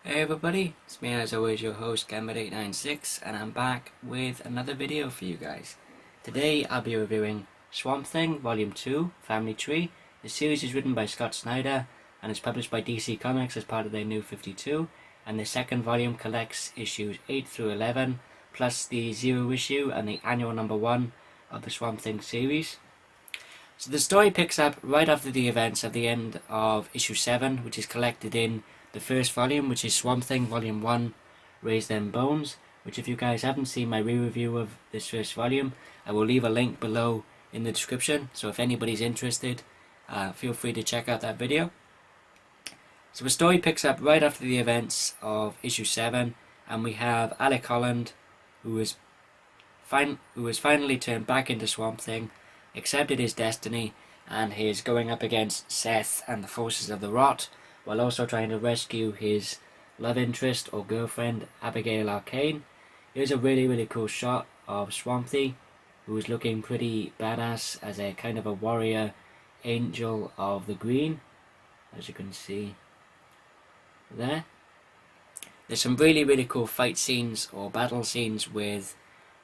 Hey everybody, it's me as always, your host Gambit896, and I'm back with another video for you guys. Today I'll be reviewing Swamp Thing Volume 2, Family Tree. The series is written by Scott Snyder and is published by DC Comics as part of their New 52, and the second volume collects issues 8 through 11, plus the 0 issue and the annual number 1 of the Swamp Thing series. So the story picks up right after the events of the end of issue 7, which is collected in the first volume, which is Swamp Thing Volume 1, Raise Them Bones, which if you guys haven't seen my re-review of this first volume, I will leave a link below in the description, so if anybody's interested, feel free to check out that video. So the story picks up right after the events of issue 7, and we have Alec Holland, who is finally turned back into Swamp Thing, accepted his destiny, and he is going up against Seth and the forces of the Rot, while also trying to rescue his love interest or girlfriend, Abigail Arcane. Here's a really cool shot of Swampy, who is looking pretty badass as a kind of a warrior angel of the green, as you can see there. There's some really cool fight scenes or battle scenes with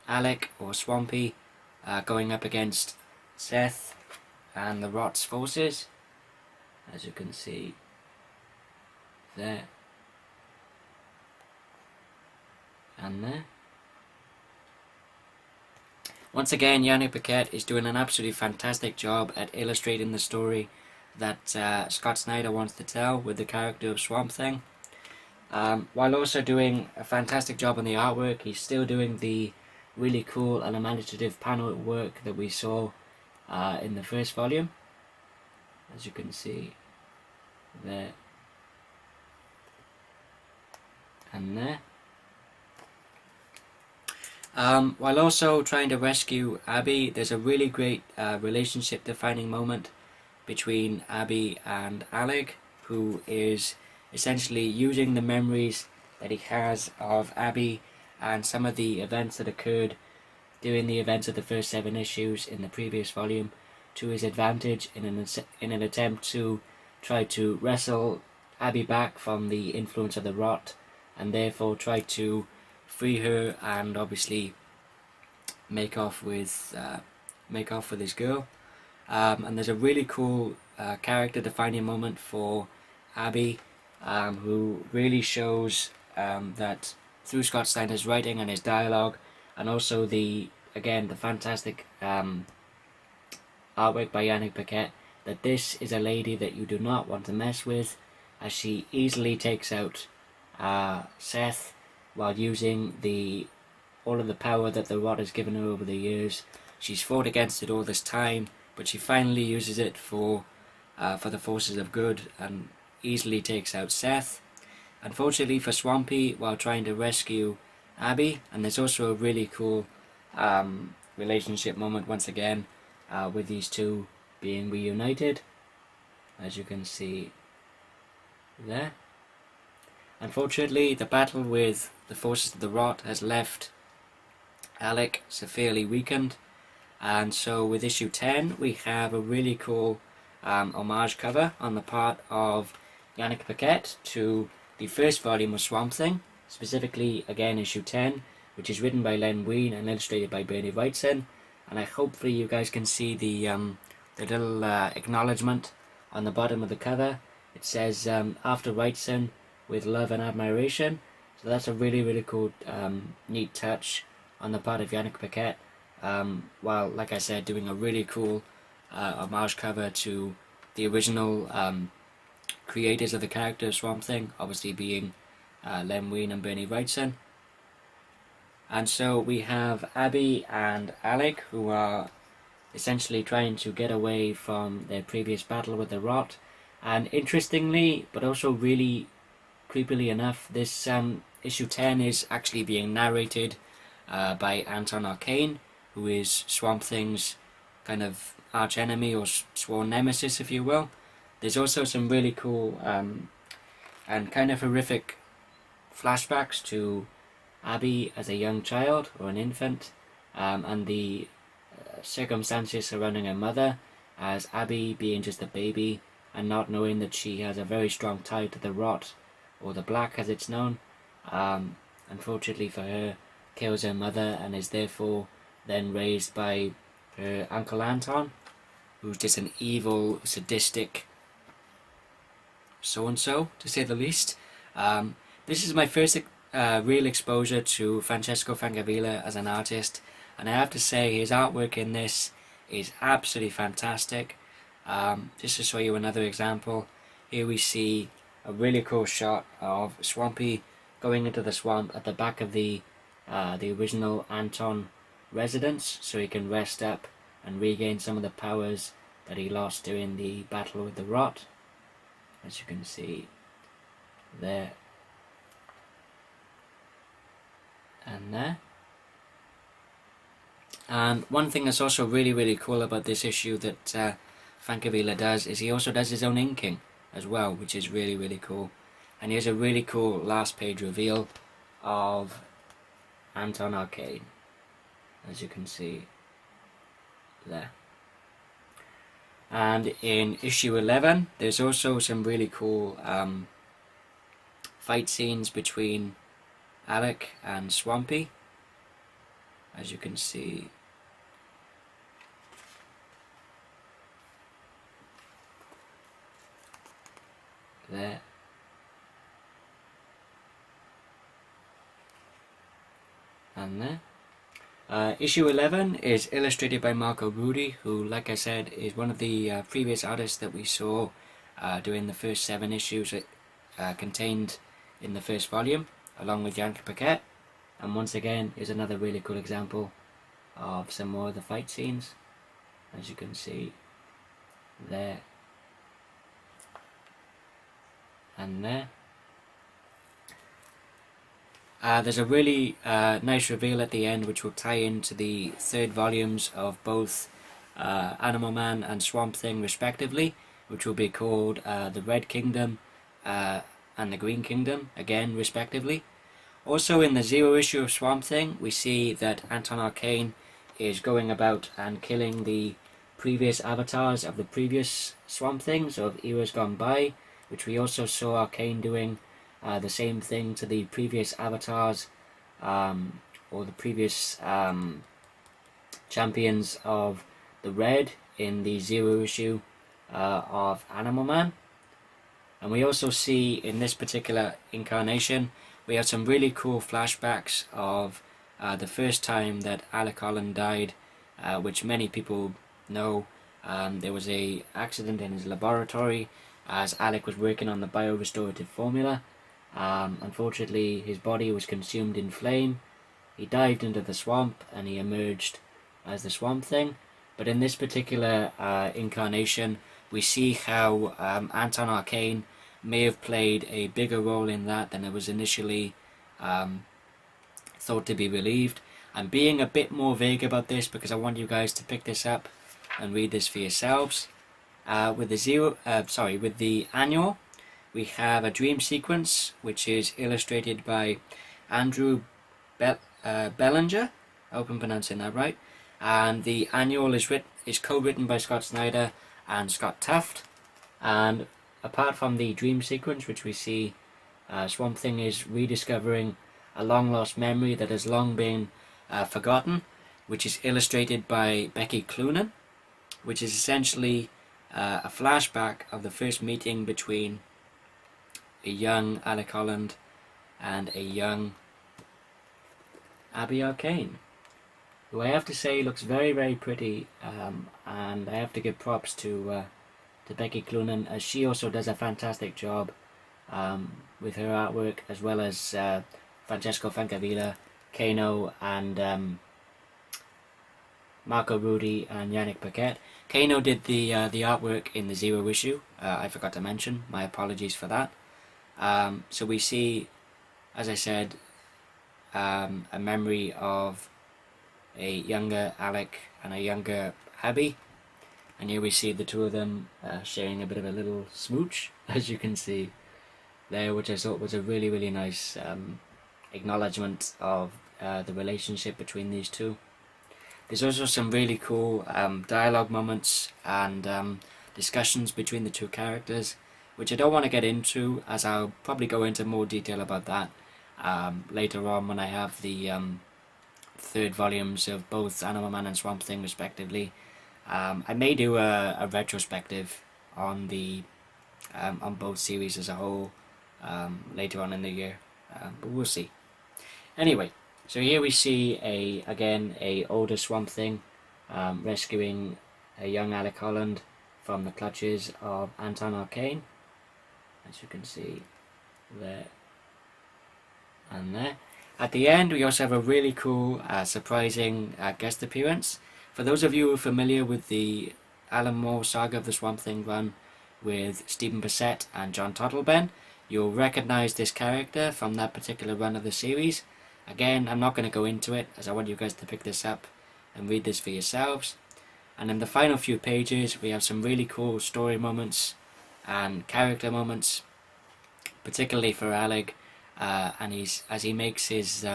Alec or Swampy going up against Seth and the Rot's forces, as you can see there and there. Once again, Yannick Paquette is doing an absolutely fantastic job at illustrating the story that Scott Snyder wants to tell with the character of Swamp Thing. While also doing a fantastic job on the artwork, he's still doing the really cool and imaginative panel work that we saw in the first volume, as you can see there and there. While also trying to rescue Abby, there's a really great relationship defining moment between Abby and Alec, who is essentially using the memories that he has of Abby and some of the events that occurred during the events of the first 7 issues in the previous volume to his advantage in an attempt to try to wrestle Abby back from the influence of the Rot, and therefore try to free her and obviously make off with his girl. And there's a really cool character defining moment for Abby, who really shows that through Scott Snyder's writing and his dialogue, and also the fantastic artwork by Yannick Paquette, that this is a lady that you do not want to mess with, as she easily takes out Seth while using all of the power that the Rot has given her over the years. She's fought against it all this time, but she finally uses it for the forces of good and easily takes out Seth. Unfortunately for Swampy, while trying to rescue Abby, and there's also a really cool relationship moment once again with these two being reunited, as you can see there. Unfortunately, the battle with the forces of the Rot has left Alec severely weakened, and so with issue 10 we have a really cool homage cover on the part of Yannick Paquette to the first volume of Swamp Thing, specifically again issue 10, which is written by Len Wein and illustrated by Bernie Wrightson. And hopefully you guys can see the little acknowledgement on the bottom of the cover. It says after Wrightson, with love and admiration. So that's a really cool neat touch on the part of Yannick Paquette, while, like I said, doing a really cool homage cover to the original creators of the character Swamp Thing, obviously being Len Wein and Bernie Wrightson. And so we have Abby and Alec, who are essentially trying to get away from their previous battle with the Rot. And interestingly, but also really creepily enough, this issue 10 is actually being narrated by Anton Arcane, who is Swamp Thing's kind of arch enemy or sworn nemesis, if you will. There's also some really cool and kind of horrific flashbacks to Abby as a young child or an infant, and the circumstances surrounding her mother, as Abby being just a baby and not knowing that she has a very strong tie to the Rot, or the Black as it's known, unfortunately for her, kills her mother and is therefore then raised by her uncle Anton, who's just an evil, sadistic so-and-so, to say the least. This is my first real exposure to Francesco Francavilla as an artist, and I have to say his artwork in this is absolutely fantastic. Just to show you another example, here we see a really cool shot of Swampy going into the swamp at the back of the original Anton residence, so he can rest up and regain some of the powers that he lost during the battle with the Rot, as you can see there and there. And one thing that's also really cool about this issue that Francavilla does is he also does his own inking as well, which is really cool. And here's a really cool last page reveal of Anton Arcane, as you can see there. And in issue 11 there's also some really cool fight scenes between Alec and Swampy, as you can see there. And there. Issue 11 is illustrated by Marco Rudy, who, like I said, is one of the previous artists that we saw during the first 7 issues contained in the first volume, along with Yannick Paquette. And once again is another really cool example of some more of the fight scenes, as you can see there and there. There's a really nice reveal at the end which will tie into the 3rd volumes of both Animal Man and Swamp Thing respectively, which will be called the Red Kingdom and the Green Kingdom, again respectively. Also in the 0 issue of Swamp Thing, we see that Anton Arcane is going about and killing the previous avatars of the previous Swamp Things of eras gone by, which we also saw Arcane doing the same thing to the previous avatars or the previous champions of the Red in the 0 issue of Animal Man. And we also see in this particular incarnation we have some really cool flashbacks of the first time that Alec Holland died, which many people know. There was a accident in his laboratory as Alec was working on the biorestorative formula. Unfortunately, his body was consumed in flame. He dived into the swamp and he emerged as the Swamp Thing. But in this particular incarnation, we see how Anton Arcane may have played a bigger role in that than it was initially thought to be believed. I'm being a bit more vague about this because I want you guys to pick this up and read this for yourselves. With the annual, we have a dream sequence which is illustrated by Andrew Bellinger. I hope I'm pronouncing that right. And the annual is co-written by Scott Snyder and Scott Tuft. And apart from the dream sequence, which we see Swamp Thing is rediscovering a long lost memory that has long been forgotten, which is illustrated by Becky Cloonan, which is essentially a flashback of the first meeting between a young Alec Holland and a young Abby Arcane, who I have to say looks very pretty, and I have to give props to Becky Cloonan, as she also does a fantastic job with her artwork, as well as Francesco Francavilla, Kano, and Marco Rudy and Yannick Paquette. Kano did the artwork in the 0 issue, I forgot to mention, my apologies for that. So we see, as I said, a memory of a younger Alec and a younger Abby, and here we see the two of them sharing a bit of a little smooch, as you can see there, which I thought was a really nice acknowledgement of the relationship between these two. There's also some really cool dialogue moments and discussions between the two characters, which I don't want to get into, as I'll probably go into more detail about that later on when I have the third volumes of both Animal Man and Swamp Thing respectively. I may do a retrospective on the on both series as a whole later on in the year, but we'll see. Anyway, so here we see again a older Swamp Thing rescuing a young Alec Holland from the clutches of Anton Arcane, as you can see there and there. At the end, we also have a really cool, surprising guest appearance. For those of you who are familiar with the Alan Moore Saga of the Swamp Thing run with Stephen Bissett and John Tottleben, you'll recognise this character from that particular run of the series. Again, I'm not going to go into it, as I want you guys to pick this up and read this for yourselves. And in the final few pages, we have some really cool story moments and character moments, particularly for Alec, and as he makes his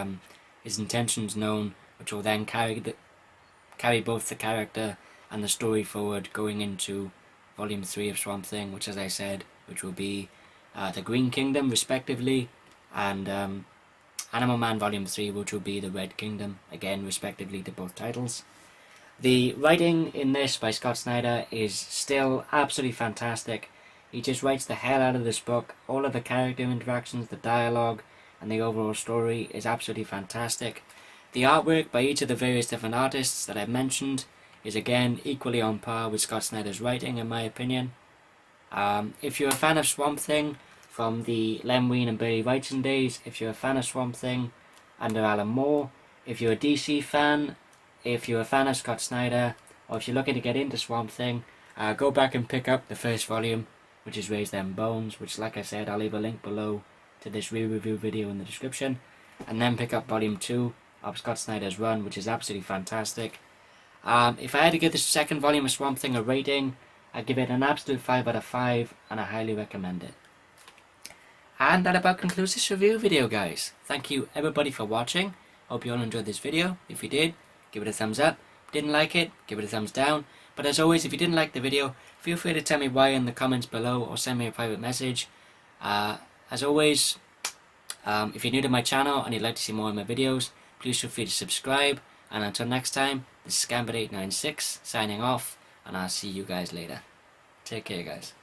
intentions known, which will then carry both the character and the story forward, going into Volume 3 of Swamp Thing, which, as I said, which will be the Green Kingdom, respectively, and Animal Man Volume 3, which will be the Red Kingdom, again, respectively to both titles. The writing in this by Scott Snyder is still absolutely fantastic. He just writes the hell out of this book. All of the character interactions, the dialogue, and the overall story is absolutely fantastic. The artwork by each of the various different artists that I've mentioned is again equally on par with Scott Snyder's writing, in my opinion. If you're a fan of Swamp Thing from the Len Wein and Barry Wrightson days, if you're a fan of Swamp Thing under Alan Moore, if you're a DC fan, if you're a fan of Scott Snyder, or if you're looking to get into Swamp Thing, go back and pick up the first volume, which is Raise Them Bones, which, like I said, I'll leave a link below to this re-review video in the description, and then pick up Volume 2 of Scott Snyder's run, which is absolutely fantastic. If I had to give the second volume of Swamp Thing a rating, I'd give it an absolute 5 out of 5, and I highly recommend it. And that about concludes this review video, guys. Thank you everybody for watching. Hope you all enjoyed this video. If you did, give it a thumbs up. If you didn't like it, give it a thumbs down. But as always, if you didn't like the video, feel free to tell me why in the comments below, or send me a private message. As always, if you're new to my channel and you'd like to see more of my videos, please feel free to subscribe. And until next time, this is Scambit896 signing off, and I'll see you guys later. Take care, guys.